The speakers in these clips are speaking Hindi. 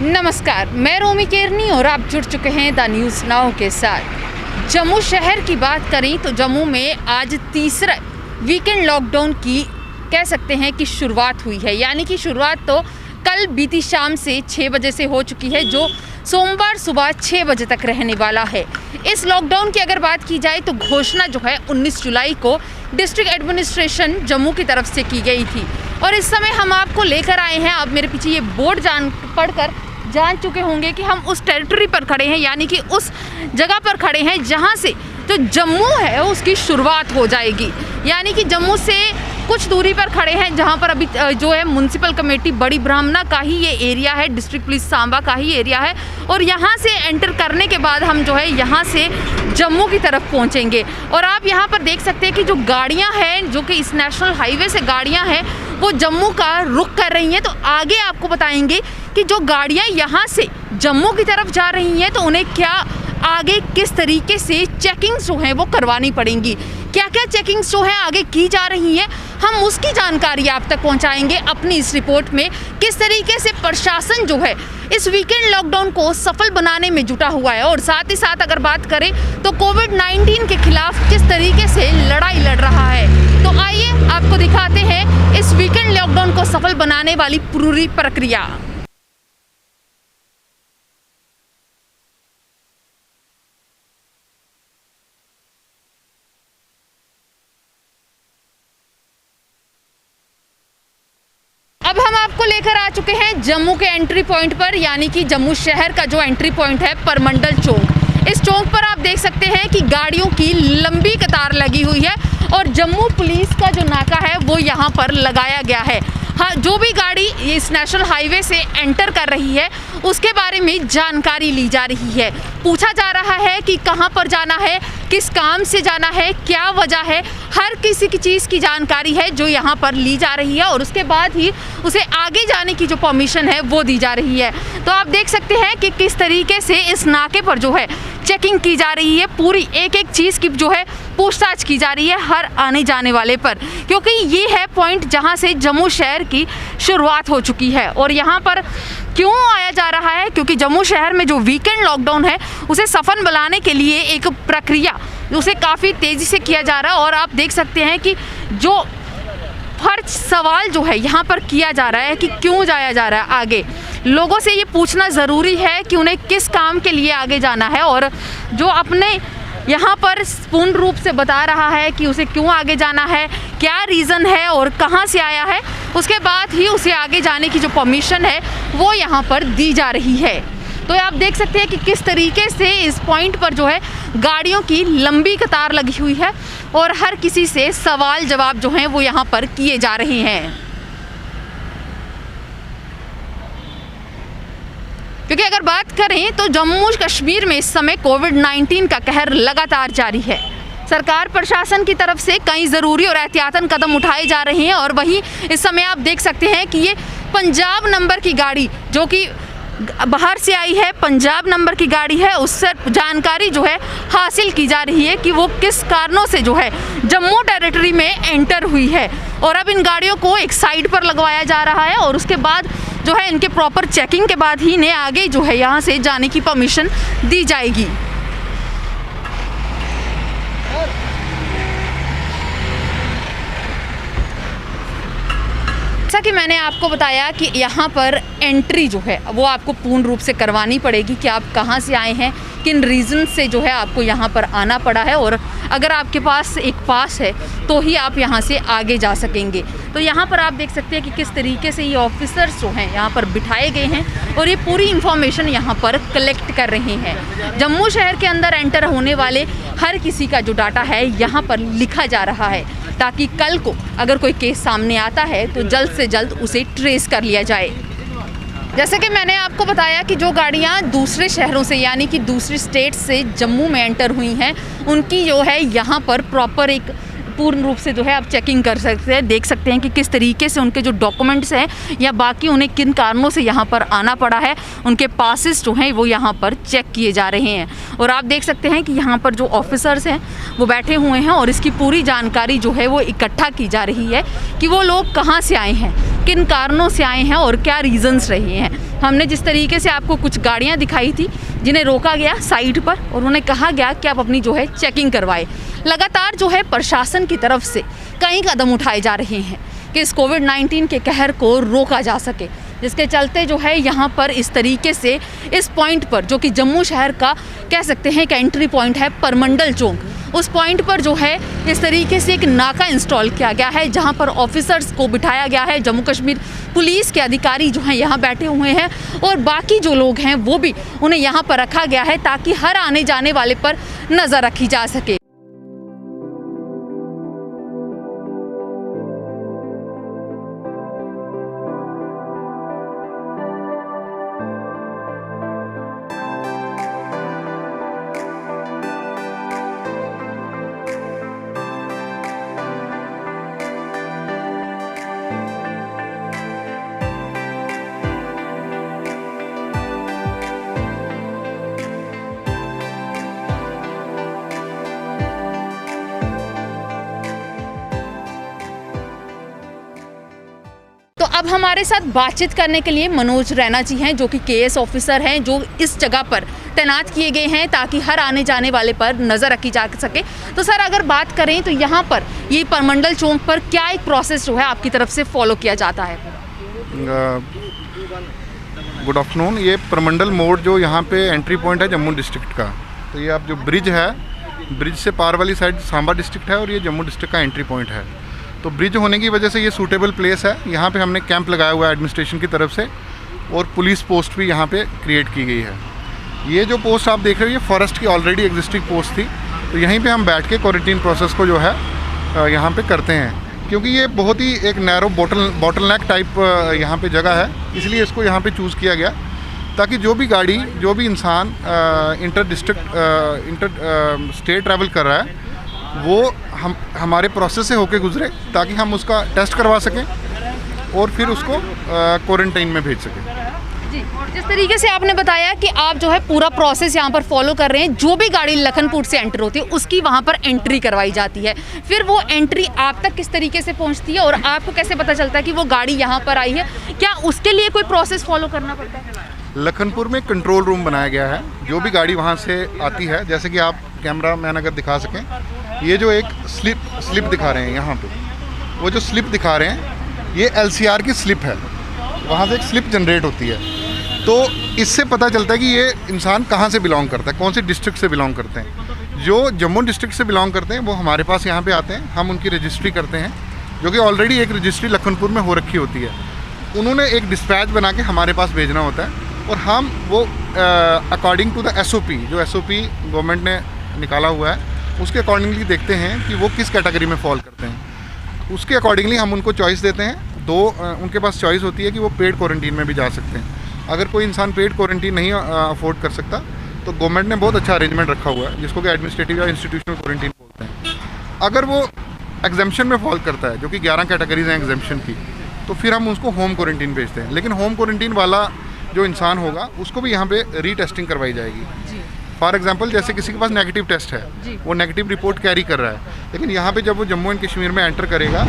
नमस्कार, मैं रोमी केरनी और आप जुड़ चुके हैं द न्यूज़ नाउ के साथ। जम्मू शहर की बात करें तो जम्मू में आज तीसरा वीकेंड लॉकडाउन की कह सकते हैं कि शुरुआत हुई है। यानी कि शुरुआत तो कल बीती शाम से 6 बजे से हो चुकी है, जो सोमवार सुबह 6 बजे तक रहने वाला है। इस लॉकडाउन की अगर बात की जाए तो घोषणा जो है 19 जुलाई को डिस्ट्रिक्ट एडमिनिस्ट्रेशन जम्मू की तरफ से की गई थी। और इस समय हम आपको लेकर आए हैं, आप मेरे पीछे ये बोर्ड पढ़कर जान चुके होंगे कि हम उस टेरिटरी पर खड़े हैं, यानी कि उस जगह पर खड़े हैं जहां से जो जम्मू है उसकी शुरुआत हो जाएगी। यानी कि जम्मू से कुछ दूरी पर खड़े हैं जहां पर अभी जो है म्युनिसिपल कमेटी बड़ी ब्राह्मणा का ही ये एरिया है, डिस्ट्रिक्ट पुलिस सांबा का ही एरिया है। और यहां से एंटर करने के बाद हम जो है यहां से जम्मू की तरफ पहुंचेंगे। और आप यहां पर देख सकते हैं कि जो गाड़ियां हैं, जो कि इस नेशनल हाईवे से गाड़ियां हैं, वो जम्मू का रुख कर रही हैं। तो आगे आपको बताएंगे कि जो गाड़ियां यहाँ से जम्मू की तरफ जा रही हैं तो उन्हें क्या आगे किस तरीके से चेकिंग्स जो हैं वो करवानी पड़ेंगी, क्या क्या चेकिंग्स जो हैं आगे की जा रही हैं, हम उसकी जानकारी आप तक पहुंचाएंगे अपनी इस रिपोर्ट में। किस तरीके से प्रशासन जो है इस वीकेंड लॉकडाउन को सफल बनाने में जुटा हुआ है, और साथ ही साथ अगर बात करें तो कोविड-19 के खिलाफ किस तरीके से लड़ाई लड़ रहा है। तो आइए आपको दिखाते हैं इस वीकेंड लॉकडाउन को सफल बनाने वाली पूरी प्रक्रिया। अब हम आपको लेकर आ चुके हैं जम्मू के एंट्री पॉइंट पर, यानी कि जम्मू शहर का जो एंट्री पॉइंट है परमंडल चौक। इस चौक पर आप देख सकते हैं कि गाड़ियों की लंबी कतार लगी हुई है और जम्मू पुलिस का जो नाका है वो यहाँ पर लगाया गया है। हाँ, जो भी गाड़ी इस नेशनल हाईवे से एंटर कर रही है उसके बारे में जानकारी ली जा रही है। पूछा जा रहा है कि कहाँ पर जाना है, किस काम से जाना है, क्या वजह है, हर किसी की चीज़ की जानकारी है जो यहाँ पर ली जा रही है। और उसके बाद ही उसे आगे जाने की जो परमिशन है वो दी जा रही है। तो आप देख सकते हैं कि किस तरीके से इस नाके पर जो है चेकिंग की जा रही है, पूरी एक एक चीज़ की जो है पूछताछ की जा रही है हर आने जाने वाले पर, क्योंकि ये है पॉइंट जहाँ से जम्मू शहर की शुरुआत हो चुकी है। और यहाँ पर क्यों आया जा रहा है, क्योंकि जम्मू शहर में जो वीकेंड लॉकडाउन है उसे सफल बनाने के लिए एक प्रक्रिया उसे काफ़ी तेज़ी से किया जा रहा है। और आप देख सकते हैं कि जो हर सवाल जो है यहाँ पर किया जा रहा है कि क्यों जाया जा रहा है आगे, लोगों से ये पूछना ज़रूरी है कि उन्हें किस काम के लिए आगे जाना है, और जो अपने यहाँ पर पूर्ण रूप से बता रहा है कि उसे क्यों आगे जाना है, क्या रीज़न है और कहाँ से आया है, उसके बाद ही उसे आगे जाने की जो परमिशन है वो यहाँ पर दी जा रही है। तो आप देख सकते हैं कि किस तरीके से इस पॉइंट पर जो है गाड़ियों की लंबी कतार लगी हुई है और हर किसी से सवाल जवाब जो हैं वो यहाँ पर किए जा रहे हैं। क्योंकि अगर बात करें तो जम्मू कश्मीर में इस समय कोविड-19 का कहर लगातार जारी है। सरकार प्रशासन की तरफ से कई ज़रूरी और एहतियातन कदम उठाए जा रहे हैं। और वहीं इस समय आप देख सकते हैं कि ये पंजाब नंबर की गाड़ी जो कि बाहर से आई है, पंजाब नंबर की गाड़ी है, उससे जानकारी जो है हासिल की जा रही है कि वो किस कारणों से जो है जम्मू टेरिटरी में एंटर हुई है। और अब इन गाड़ियों को एक साइड पर लगवाया जा रहा है और उसके बाद जो है इनके प्रॉपर चेकिंग के बाद ही इन्हें आगे जो है यहाँ से जाने की परमिशन दी जाएगी। जैसा कि मैंने आपको बताया कि यहाँ पर एंट्री जो है वो आपको पूर्ण रूप से करवानी पड़ेगी कि आप कहाँ से आए हैं, किन रीज़न से जो है आपको यहाँ पर आना पड़ा है, और अगर आपके पास एक पास है तो ही आप यहाँ से आगे जा सकेंगे। तो यहाँ पर आप देख सकते हैं कि किस तरीके से ये ऑफिसर्स जो हैं यहाँ पर बिठाए गए हैं और ये पूरी इंफॉर्मेशन यहाँ पर कलेक्ट कर रहे हैं। जम्मू शहर के अंदर एंटर होने वाले हर किसी का जो डाटा है यहाँ पर लिखा जा रहा है, ताकि कल को अगर कोई केस सामने आता है तो जल्द से जल्द उसे ट्रेस कर लिया जाए। जैसे कि मैंने आपको बताया कि जो गाड़ियाँ दूसरे शहरों से यानी कि दूसरी स्टेट से जम्मू में एंटर हुई हैं उनकी जो है यहाँ पर प्रॉपर एक पूर्ण रूप से जो है आप चेकिंग कर सकते हैं, देख सकते हैं कि किस तरीके से उनके जो डॉक्यूमेंट्स हैं या बाकी उन्हें किन कारणों से यहाँ पर आना पड़ा है, उनके पासेस जो हैं वो यहाँ पर चेक किए जा रहे हैं। और आप देख सकते हैं कि यहाँ पर जो ऑफिसर्स हैं वो बैठे हुए हैं और इसकी पूरी जानकारी जो है वो इकट्ठा की जा रही है कि वो लोग कहाँ से आए हैं, किन कारणों से आए हैं और क्या रीज़न्स रहे हैं। हमने जिस तरीके से आपको कुछ गाड़ियाँ दिखाई थी जिन्हें रोका गया साइड पर और उन्हें कहा गया कि आप अपनी जो है चेकिंग करवाएं। लगातार जो है प्रशासन की तरफ से कई कदम उठाए जा रहे हैं कि इस कोविड-19 के कहर को रोका जा सके, जिसके चलते जो है यहाँ पर इस तरीके से इस पॉइंट पर जो कि जम्मू शहर का कह सकते हैं कि एंट्री पॉइंट है परमंडल चौक, उस पॉइंट पर जो है इस तरीके से एक नाका इंस्टॉल किया गया है जहाँ पर ऑफिसर्स को बिठाया गया है। जम्मू कश्मीर पुलिस के अधिकारी जो हैं यहाँ बैठे हुए हैं और बाकी जो लोग हैं वो भी उन्हें यहाँ पर रखा गया है ताकि हर आने जाने वाले पर नज़र रखी जा सके। तो अब हमारे साथ बातचीत करने के लिए मनोज रैना जी हैं जो कि केएस ऑफिसर हैं जो इस जगह पर तैनात किए गए हैं ताकि हर आने जाने वाले पर नज़र रखी जा सके। तो सर अगर बात करें तो यहाँ पर ये परमंडल चौक पर क्या एक प्रोसेस जो है आपकी तरफ से फॉलो किया जाता है? Good afternoon. ये परमंडल मोड़ जो यहाँ पे एंट्री पॉइंट है जम्मू डिस्ट्रिक्ट का, तो ये आप जो ब्रिज है, ब्रिज से पार वाली साइड सांबा डिस्ट्रिक्ट है और ये जम्मू डिस्ट्रिक्ट का एंट्री पॉइंट है। तो ब्रिज होने की वजह से ये सूटेबल प्लेस है। यहाँ पे हमने कैंप लगाया हुआ है एडमिनिस्ट्रेशन की तरफ से और पुलिस पोस्ट भी यहाँ पे क्रिएट की गई है। ये जो पोस्ट आप देख रहे हो ये फॉरेस्ट की ऑलरेडी एग्जिस्टिंग पोस्ट थी, तो यहीं पे हम बैठ के क्वारंटीन प्रोसेस को जो है यहाँ पे करते हैं, क्योंकि ये बहुत ही एक नैरो बॉटलनेक टाइप यहाँ पे जगह है, इसलिए इसको यहाँ पे चूज़ किया गया ताकि जो भी गाड़ी, जो भी इंसान इंटर स्टेट ट्रैवल कर रहा है वो हमारे प्रोसेस से होके गुजरे ताकि हम उसका टेस्ट करवा सकें और फिर उसको क्वारंटाइन में भेज सकें। जी, जिस तरीके से आपने बताया कि आप जो है पूरा प्रोसेस यहाँ पर फॉलो कर रहे हैं, जो भी गाड़ी लखनपुर से एंटर होती है उसकी वहाँ पर एंट्री करवाई जाती है, फिर वो एंट्री आप तक किस तरीके से पहुँचती है और आपको कैसे पता चलता है कि वो गाड़ी यहाँ पर आई है? क्या उसके लिए कोई प्रोसेस फॉलो करना पड़ता है? लखनपुर में कंट्रोल रूम बनाया गया है। जो भी गाड़ी वहाँ से आती है, जैसे कि आप कैमरा मैन अगर दिखा सकें, ये जो एक स्लिप दिखा रहे हैं यहाँ पे, वो जो स्लिप दिखा रहे हैं ये LCR की स्लिप है, वहाँ से एक स्लिप जनरेट होती है। तो इससे पता चलता है कि ये इंसान कहाँ से बिलोंग करता है, कौन से डिस्ट्रिक्ट से बिलोंग करते हैं। जो जम्मू डिस्ट्रिक्ट से बिलोंग करते हैं वो हमारे पास यहाँ पे आते हैं, हम उनकी रजिस्ट्री करते हैं, जो कि ऑलरेडी एक रजिस्ट्री लखनपुर में हो रखी होती है। उन्होंने एक डिस्पैच बना के हमारे पास भेजना होता है और हम वो अकॉर्डिंग टू द SOP, जो SOP गवर्नमेंट ने निकाला हुआ है, उसके अकॉर्डिंगली देखते हैं कि वो किस कैटेगरी में फॉल करते हैं। उसके अकॉर्डिंगली हम उनको चॉइस देते हैं। दो उनके पास चॉइस होती है कि वो पेड क्वारंटीन में भी जा सकते हैं। अगर कोई इंसान पेड क्वारंटीन नहीं अफोर्ड कर सकता तो गवर्नमेंट ने बहुत अच्छा अरेंजमेंट रखा हुआ है जिसको कि एडमिनिस्ट्रेटिव या इंस्टीट्यूशनल क्वारंटीन बोलते हैं। अगर वो एग्जाम्पशन में फॉल करता है, जो कि 11 कैटेगरीज हैं एग्जाम्पशन की, तो फिर हम उसको होम क्वारंटीन भेजते हैं। लेकिन होम क्वारंटीन वाला जो इंसान होगा उसको भी यहाँ पे रीटेस्टिंग करवाई जाएगी। फॉर एग्जांपल जैसे किसी के पास नेगेटिव टेस्ट है, वो नेगेटिव रिपोर्ट कैरी कर रहा है, लेकिन यहाँ पे जब वो जम्मू एंड कश्मीर में एंटर करेगा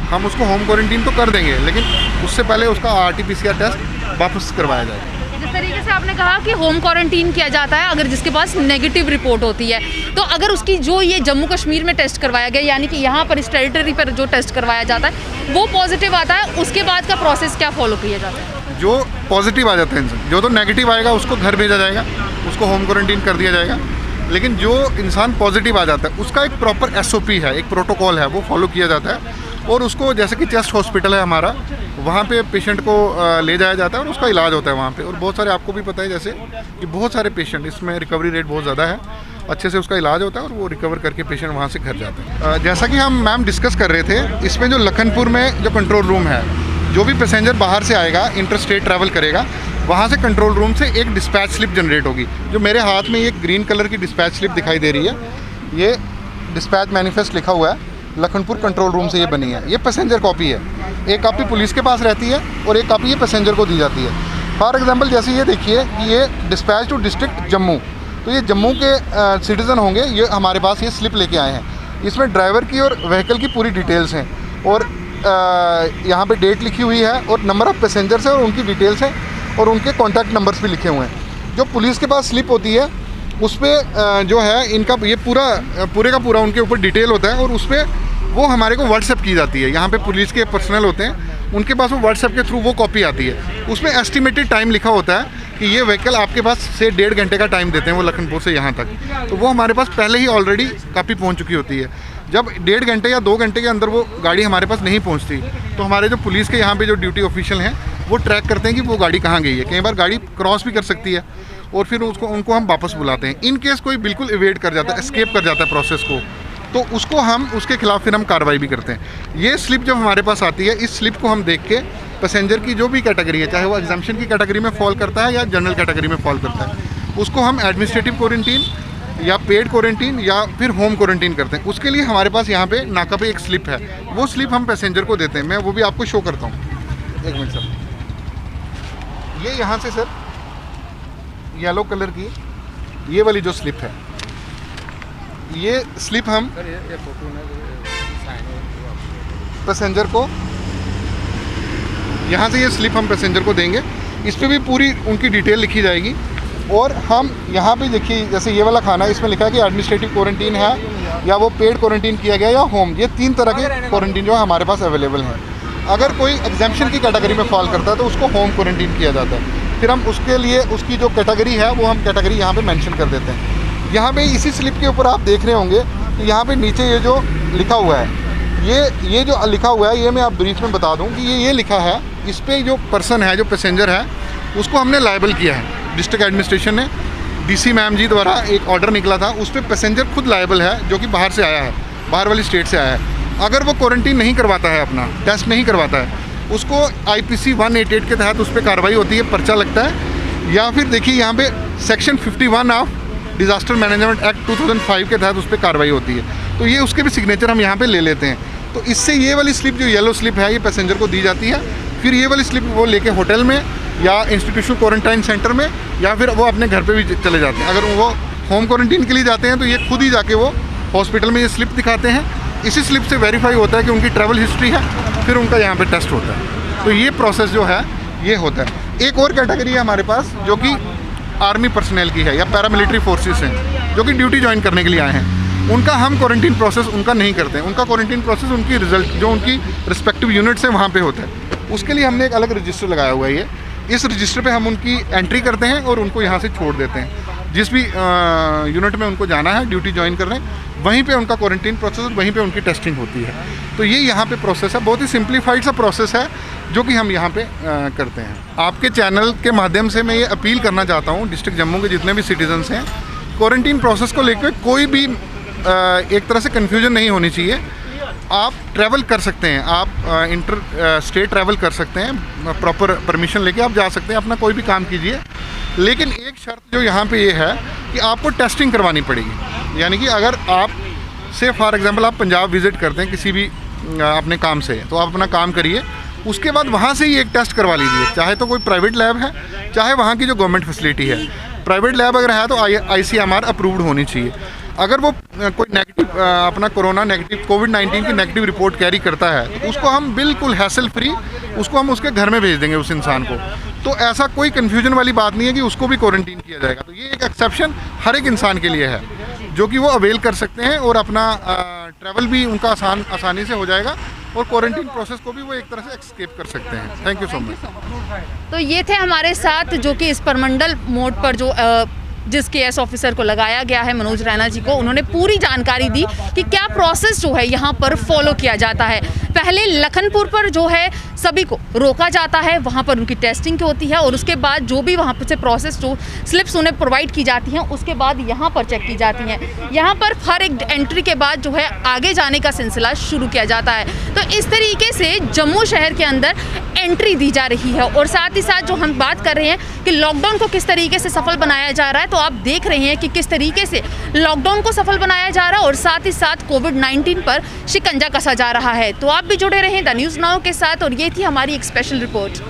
हम उसको होम क्वारंटीन तो कर देंगे, लेकिन उससे पहले उसका RT-PCR टेस्ट वापस करवाया जाएगा। जिस तरीके से आपने कहा कि होम क्वारंटीन किया जाता है अगर जिसके पास नेगेटिव रिपोर्ट होती है, तो अगर उसकी जो ये जम्मू कश्मीर में टेस्ट करवाया गया, यानी कि यहाँ पर इस टेरिटरी पर जो टेस्ट करवाया जाता है वो पॉजिटिव आता है, उसके बाद का प्रोसेस क्या फॉलो किया जाता है? जो पॉजिटिव आ जाता है इंसान, जो तो नेगेटिव आएगा उसको घर भेजा जाएगा, उसको होम क्वारंटीन कर दिया जाएगा। लेकिन जो इंसान पॉजिटिव आ जाता है उसका एक प्रॉपर SOP है, एक प्रोटोकॉल है, वो फॉलो किया जाता है और उसको जैसे कि चेस्ट हॉस्पिटल है हमारा, वहाँ पे पेशेंट को ले जाया जाता है और उसका इलाज होता है वहाँ पे। और बहुत सारे आपको भी पता है जैसे कि बहुत सारे पेशेंट, इसमें रिकवरी रेट बहुत ज़्यादा है, अच्छे से उसका इलाज होता है और वो रिकवर करके पेशेंट वहाँ से घर जाता है। जैसा कि हम मैम डिस्कस कर रहे थे, इसमें जो लखनपुर में जो कंट्रोल रूम है, जो भी पैसेंजर बाहर से आएगा, इंटर स्टेट ट्रैवल करेगा, वहाँ से कंट्रोल रूम से एक डिस्पैच स्लिप जनरेट होगी। जो मेरे हाथ में ये ग्रीन कलर की डिस्पैच स्लिप दिखाई दे रही है, ये डिस्पैच मैनिफेस्ट लिखा हुआ है, लखनपुर कंट्रोल रूम से ये बनी है। ये पैसेंजर कॉपी है, एक कॉपी पुलिस के पास रहती है और एक कॉपी ये पैसेंजर को दी जाती है। फॉर एग्जांपल जैसे ये देखिए कि ये डिस्पैच टू डिस्ट्रिक्ट जम्मू, तो ये जम्मू के सिटीज़न होंगे, ये हमारे पास ये स्लिप लेके आए हैं। इसमें ड्राइवर की और व्हीकल की पूरी डिटेल्स हैं और यहाँ पे डेट लिखी हुई है और नंबर ऑफ़ पैसेंजर्स है और उनकी डिटेल्स हैं और उनके कॉन्टैक्ट नंबर्स भी लिखे हुए हैं। जो पुलिस के पास स्लिप होती है उस पर जो है इनका ये पूरे का पूरा उनके ऊपर डिटेल होता है और उस पर वो हमारे को व्हाट्सएप की जाती है। यहाँ पे पुलिस के पर्सनल होते हैं, उनके पास वो व्हाट्सएप के थ्रू वो कॉपी आती है। उसमें एस्टिमेटेड टाइम लिखा होता है कि ये व्हीकल आपके पास से 1.5 घंटे का टाइम देते हैं वो लखनपुर से यहाँ तक, तो वो हमारे पास पहले ही ऑलरेडी कापी पहुँच चुकी होती है। जब 1.5 घंटे या 2 घंटे के अंदर वो गाड़ी हमारे पास नहीं पहुँचती तो हमारे जो पुलिस के यहाँ पे जो ड्यूटी ऑफिशियल हैं वो ट्रैक करते हैं कि वो गाड़ी कहाँ गई है। कई बार गाड़ी क्रॉस भी कर सकती है और फिर उनको हम वापस बुलाते हैं। इन केस कोई बिल्कुल इवेड कर जाता है, एस्केप कर जाता है प्रोसेस को, तो उसके खिलाफ फिर हम कार्रवाई भी करते हैं। ये स्लिप जब हमारे पास आती है, इस स्लिप को हम देख के पैसेंजर की जो भी कैटेगरी है, चाहे वो एग्जाम्पशन की कैटेगरी में फॉल करता है या जनरल कैटेगरी में फॉल करता है, उसको हम एडमिनिस्ट्रेटिव क्वारंटीन या पेड क्वारंटीन या फिर होम क्वारंटीन करते हैं। उसके लिए हमारे पास यहाँ पे नाका पे एक स्लिप है, वो स्लिप हम पैसेंजर को देते हैं। मैं वो भी आपको शो करता हूँ, 1 मिनट सर। ये यहाँ से सर येलो कलर की ये वाली जो स्लिप है, ये स्लिप हम पैसेंजर को, यहाँ से ये स्लिप हम पैसेंजर को देंगे। इस पर भी पूरी उनकी डिटेल लिखी जाएगी और हम यहाँ पे देखिए जैसे ये वाला खाना, इसमें लिखा है कि एडमिनिस्ट्रेटिव क्वारंटीन है या वो पेड क्वारंटीन किया गया या होम, ये 3 तरह के क्वारंटीन जो हमारे पास अवेलेबल हैं। अगर कोई एग्जाम्पशन की कैटेगरी में फॉल करता है तो उसको होम क्वारंटीन किया जाता है। फिर हम उसके लिए उसकी जो कैटेगरी है वो हम कैटेगरी यहाँ पे मेंशन कर देते हैं। यहाँ पे इसी स्लिप के ऊपर आप देख रहे होंगे कि यहाँ पे नीचे ये जो लिखा हुआ है, ये जो लिखा हुआ है, ये मैं आप ब्रीफ में बता दूँ कि ये लिखा है, इस पर जो पर्सन है, जो पैसेंजर है, उसको हमने लायबल किया है। डिस्ट्रिक्ट एडमिनिस्ट्रेशन ने DC मैम जी द्वारा एक ऑर्डर निकला था, उस पर पैसेंजर खुद लायबल है जो कि बाहर से आया है, बाहर वाली स्टेट से आया है। अगर वो क्वारंटीन नहीं करवाता है, अपना टेस्ट नहीं करवाता है, उसको IPC 188 के तहत उस पर कार्रवाई होती है, पर्चा लगता है। या फिर देखिए यहाँ पे section 51 of disaster management act 2005 के तहत उस पर कार्रवाई होती है। तो ये उसके भी सिग्नेचर हम यहाँ पे ले लेते हैं। तो इससे ये वाली स्लिप जो येलो स्लिप है ये पैसेंजर को दी जाती है। फिर ये वाली स्लिप वो लेके होटल में या इंस्टीट्यूशनल क्वारंटाइन सेंटर में या फिर वो अपने घर पे भी चले जाते हैं। अगर वो होम क्वारंटीन के लिए जाते हैं तो ये खुद ही जाके वो हॉस्पिटल में ये स्लिप दिखाते हैं। इसी स्लिप से वेरीफाई होता है कि उनकी ट्रैवल हिस्ट्री है, फिर उनका यहाँ पे टेस्ट होता है। तो ये प्रोसेस जो है ये होता है। एक और कैटेगरी है हमारे पास जो कि आर्मी पर्सनल की है या पैरामिलिट्री फोर्सेस हैं जो कि ड्यूटी ज्वाइन करने के लिए आए हैं। उनका हम क्वारंटीन प्रोसेस उनका नहीं करते हैं। उनका क्वारंटीन प्रोसेस उनकी रिजल्ट जो उनकी रिस्पेक्टिव यूनिट्स है वहाँ पे होता है। उसके लिए हमने एक अलग रजिस्टर लगाया हुआ है। ये इस रजिस्टर पे हम उनकी एंट्री करते हैं और उनको यहाँ से छोड़ देते हैं। जिस भी यूनिट में उनको जाना है ड्यूटी ज्वाइन करने, वहीं पे उनका क्वारंटीन प्रोसेस, वहीं पे उनकी टेस्टिंग होती है। तो ये यहाँ पे प्रोसेस है, बहुत ही सिंप्लीफाइड सा प्रोसेस है जो कि हम यहाँ पे करते हैं। आपके चैनल के माध्यम से मैं ये अपील करना चाहता हूँ डिस्ट्रिक्ट जम्मू के जितने भी सिटीजन्स हैं, क्वारंटीन प्रोसेस को लेकर कोई भी एक तरह से कन्फ्यूजन नहीं होनी चाहिए। आप ट्रैवल कर सकते हैं, आप इंटर स्टेट ट्रैवल कर सकते हैं, प्रॉपर परमिशन लेके आप जा सकते हैं, अपना कोई भी काम कीजिए। लेकिन एक शर्त जो यहाँ पे ये है कि आपको टेस्टिंग करवानी पड़ेगी। यानी कि अगर आप से फॉर एग्जांपल आप पंजाब विज़िट करते हैं किसी भी अपने काम से, तो आप अपना काम करिए, उसके बाद वहाँ से ही एक टेस्ट करवा लीजिए। चाहे तो कोई प्राइवेट लैब है, चाहे वहाँ की जो गवर्नमेंट फैसिलिटी है। प्राइवेट लैब अगर है तो ICMR अप्रूव्ड होनी चाहिए। अगर वो कोई नेगेटिव अपना कोरोना नेगेटिव कोविड-19 की नेगेटिव रिपोर्ट कैरी करता है तो उसको हम बिल्कुल हैसल फ्री उसको हम उसके घर में भेज देंगे उस इंसान को। तो ऐसा कोई कन्फ्यूजन वाली बात नहीं है कि उसको भी क्वारंटीन किया जाएगा। तो ये एक एक्सेप्शन हर एक इंसान के लिए है जो कि वो अवेल कर सकते हैं और अपना ट्रैवल भी उनका आसानी से हो जाएगा और क्वारंटीन प्रोसेस को भी वो एक तरह से एक्सकेप कर सकते हैं। Thank you so much. तो ये थे हमारे साथ जो कि इस परमंडल मोड पर जो जिस KS ऑफिसर को लगाया गया है मनोज रैना जी को, उन्होंने पूरी जानकारी दी कि क्या प्रोसेस जो है यहाँ पर फॉलो किया जाता है। पहले लखनपुर पर जो है सभी को रोका जाता है, वहाँ पर उनकी टेस्टिंग होती है और उसके बाद जो भी वहाँ से प्रोसेस जो स्लिप्स उन्हें प्रोवाइड की जाती हैं उसके बाद यहाँ पर चेक की जाती हैं। यहाँ पर हर एक एंट्री के बाद जो है आगे जाने का सिलसिला शुरू किया जाता है। तो इस तरीके से जम्मू शहर के अंदर एंट्री दी जा रही है। और साथ ही साथ जो हम बात कर रहे हैं कि लॉकडाउन को किस तरीके से सफल बनाया जा रहा है, तो आप देख रहे हैं कि किस तरीके से लॉकडाउन को सफल बनाया जा रहा है और साथ ही साथ कोविड-19 पर शिकंजा कसा जा रहा है। तो आप भी जुड़े रहें द न्यूज़ नाउ के साथ और ये थी हमारी एक स्पेशल रिपोर्ट।